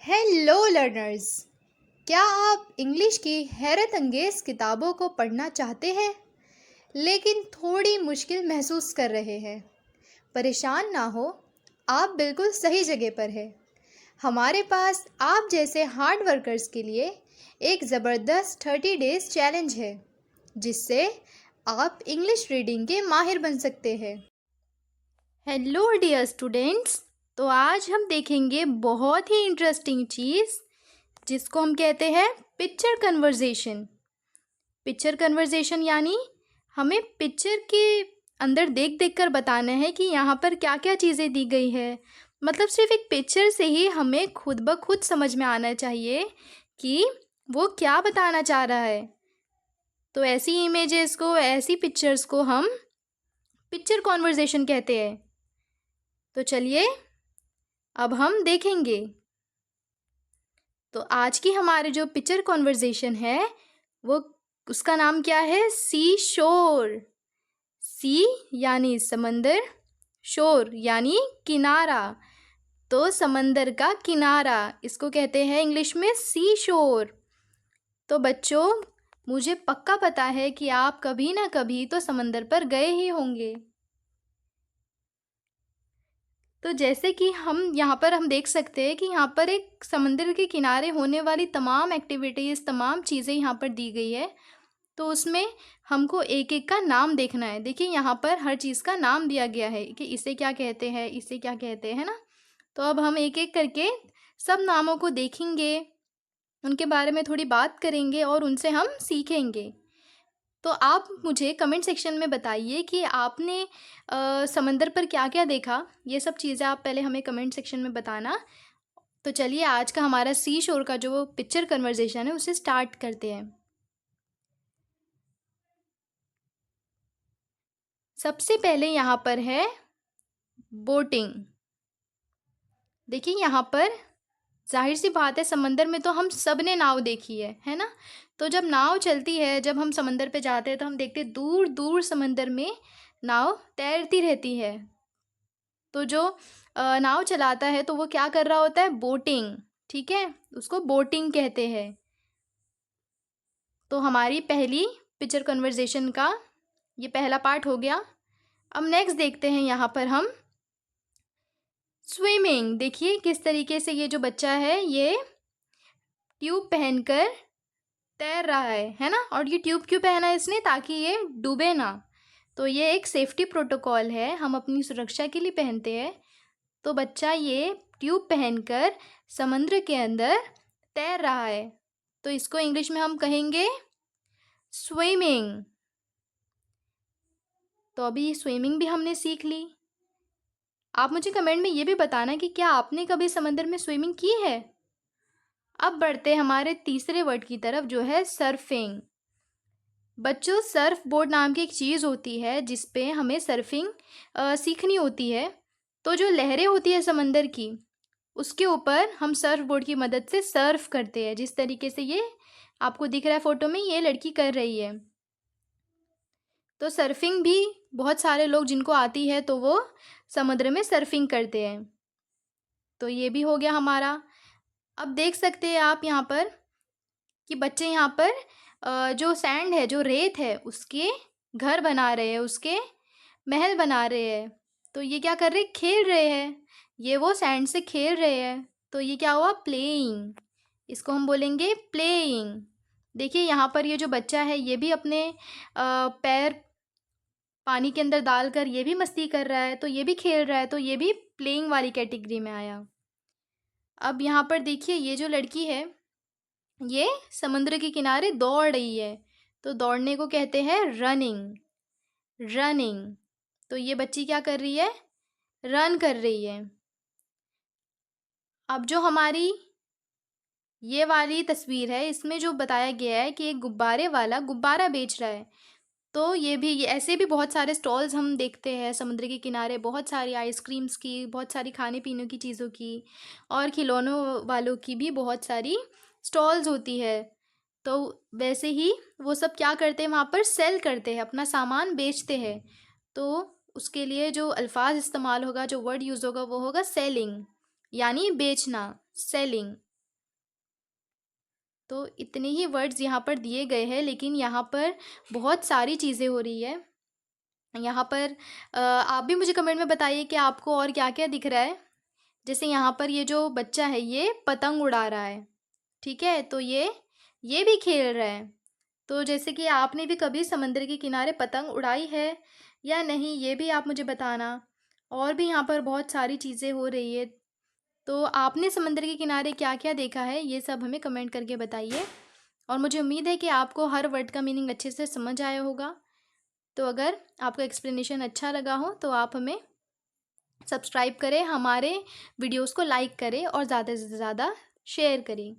Hello learners. क्या आप English की हैरत अंगेज़ किताबों को पढ़ना चाहते हैं लेकिन थोड़ी मुश्किल महसूस कर रहे हैं? परेशान ना हो, आप बिल्कुल सही जगह पर हैं। हमारे पास आप जैसे हार्ड वर्कर्स के लिए एक ज़बरदस्त 30 डेज़ चैलेंज है जिससे आप इंग्लिश रीडिंग के माहिर बन सकते हैं। हेलो डियर स्टूडेंट्स, तो आज हम देखेंगे बहुत ही इंटरेस्टिंग चीज़ जिसको हम कहते हैं पिक्चर कन्वर्जेशन। पिक्चर कन्वर्जेशन यानी हमें पिक्चर के अंदर देख देख कर बताना है कि यहाँ पर क्या क्या चीज़ें दी गई है। मतलब सिर्फ एक पिक्चर से ही हमें खुद ब खुद समझ में आना चाहिए कि वो क्या बताना चाह रहा है। तो ऐसी इमेजेस को, ऐसी पिक्चर्स को हम पिक्चर कन्वर्जेशन कहते हैं। तो चलिए अब हम देखेंगे। तो आज की हमारे जो पिक्चर कॉन्वर्जेशन है वो उसका नाम क्या है? सी शोर। सी यानी समंदर, शोर यानी किनारा। तो समंदर का किनारा, इसको कहते हैं इंग्लिश में सी शोर। तो बच्चों, मुझे पक्का पता है कि आप कभी ना कभी तो समंदर पर गए ही होंगे। तो जैसे कि हम यहाँ पर देख सकते हैं कि यहाँ पर एक समंदर के किनारे होने वाली तमाम एक्टिविटीज़, तमाम चीज़ें यहाँ पर दी गई है। तो उसमें हमको एक एक का नाम देखना है। देखिए यहाँ पर हर चीज़ का नाम दिया गया है कि इसे क्या कहते हैं, इसे क्या कहते हैं, है ना। तो अब हम एक एक करके सब नामों को देखेंगे, उनके बारे में थोड़ी बात करेंगे और उनसे हम सीखेंगे। तो आप मुझे कमेंट सेक्शन में बताइए कि आपने समंदर पर क्या क्या देखा। ये सब चीज़ें आप पहले हमें कमेंट सेक्शन में बताना। तो चलिए आज का हमारा सी शोर का जो पिक्चर कन्वर्जेशन है उसे स्टार्ट करते हैं। सबसे पहले यहाँ पर है बोटिंग। देखिए यहाँ पर जाहिर सी बात है, समंदर में तो हम सब ने नाव देखी है ना। तो जब नाव चलती है, जब हम समंदर पे जाते हैं तो हम देखते हैं दूर दूर समंदर में नाव तैरती रहती है। तो जो नाव चलाता है तो वो क्या कर रहा होता है? बोटिंग। ठीक है, उसको बोटिंग कहते हैं। तो हमारी पहली पिक्चर कन्वर्जेशन का ये पहला पार्ट हो गया। अब नेक्स्ट देखते हैं यहाँ पर हम स्विमिंग। देखिए किस तरीके से ये जो बच्चा है ये ट्यूब पहनकर तैर रहा है ना। और ये ट्यूब क्यों पहना है इसने? ताकि ये डूबे ना। तो ये एक सेफ्टी प्रोटोकॉल है, हम अपनी सुरक्षा के लिए पहनते हैं। तो बच्चा ये ट्यूब पहनकर समुद्र के अंदर तैर रहा है। तो इसको इंग्लिश में हम कहेंगे स्विमिंग। तो अभी स्विमिंग भी हमने सीख ली। आप मुझे कमेंट में ये भी बताना कि क्या आपने कभी समंदर में स्विमिंग की है। अब बढ़ते हमारे तीसरे वर्ड की तरफ जो है सर्फिंग। बच्चों, सर्फ बोर्ड नाम की एक चीज़ होती है जिस पे हमें सर्फिंग सीखनी होती है। तो जो लहरें होती है समंदर की, उसके ऊपर हम सर्फ बोर्ड की मदद से सर्फ करते हैं। जिस तरीके से ये आपको दिख रहा है फ़ोटो में, ये लड़की कर रही है। तो सर्फिंग भी बहुत सारे लोग जिनको आती है तो वो समुद्र में सर्फिंग करते हैं। तो ये भी हो गया हमारा। अब देख सकते हैं आप यहाँ पर कि बच्चे यहाँ पर जो सैंड है, जो रेत है, उसके घर बना रहे हैं, उसके महल बना रहे हैं। तो ये क्या कर रहे हैं? खेल रहे हैं। ये वो सैंड से खेल रहे हैं। तो ये क्या हुआ? प्लेइंग। इसको हम बोलेंगे प्लेइंग। देखिए यहाँ पर ये जो बच्चा है ये भी अपने पैर पानी के अंदर डालकर ये भी मस्ती कर रहा है, तो ये भी खेल रहा है। तो ये भी प्लेइंग वाली कैटेगरी में आया। अब यहाँ पर देखिए ये जो लड़की है ये समुद्र के किनारे दौड़ रही है। तो दौड़ने को कहते हैं रनिंग। रनिंग। तो ये बच्ची क्या कर रही है? रन कर रही है। अब जो हमारी ये वाली तस्वीर है, इसमें जो बताया गया है कि एक गुब्बारे वाला गुब्बारा बेच रहा है। तो ये ऐसे भी बहुत सारे स्टॉल्स हम देखते हैं समुद्र के किनारे। बहुत सारी आइसक्रीम्स की, बहुत सारी खाने पीने की चीज़ों की और खिलौनों वालों की भी बहुत सारी स्टॉल्स होती है। तो वैसे ही वो सब क्या करते हैं, वहाँ पर सेल करते हैं, अपना सामान बेचते हैं। तो उसके लिए जो अल्फाज इस्तेमाल होगा, जो वर्ड यूज़ होगा वो होगा सेलिंग, यानी बेचना, सेलिंग। तो इतने ही वर्ड्स यहाँ पर दिए गए हैं, लेकिन यहाँ पर बहुत सारी चीज़ें हो रही है। यहाँ पर आप भी मुझे कमेंट में बताइए कि आपको और क्या-क्या दिख रहा है। जैसे यहाँ पर ये जो बच्चा है ये पतंग उड़ा रहा है, ठीक है? तो ये भी खेल रहा है। तो जैसे कि आपने भी कभी समुद्र के किनारे पतंग उड़ाई है या नहीं, ये भी आप मुझे बताना। और भी यहाँ पर बहुत सारी चीज़ें हो रही है। तो आपने समुद्र के किनारे क्या-क्या देखा है, ये सब हमें कमेंट करके बताइए। और मुझे उम्मीद है कि आपको हर वर्ड का मीनिंग अच्छे से समझ आया होगा। तो अगर आपको एक्सप्लेनेशन अच्छा लगा हो तो आप हमें सब्सक्राइब करें, हमारे वीडियोस को लाइक करें और ज़्यादा से ज़्यादा शेयर करें।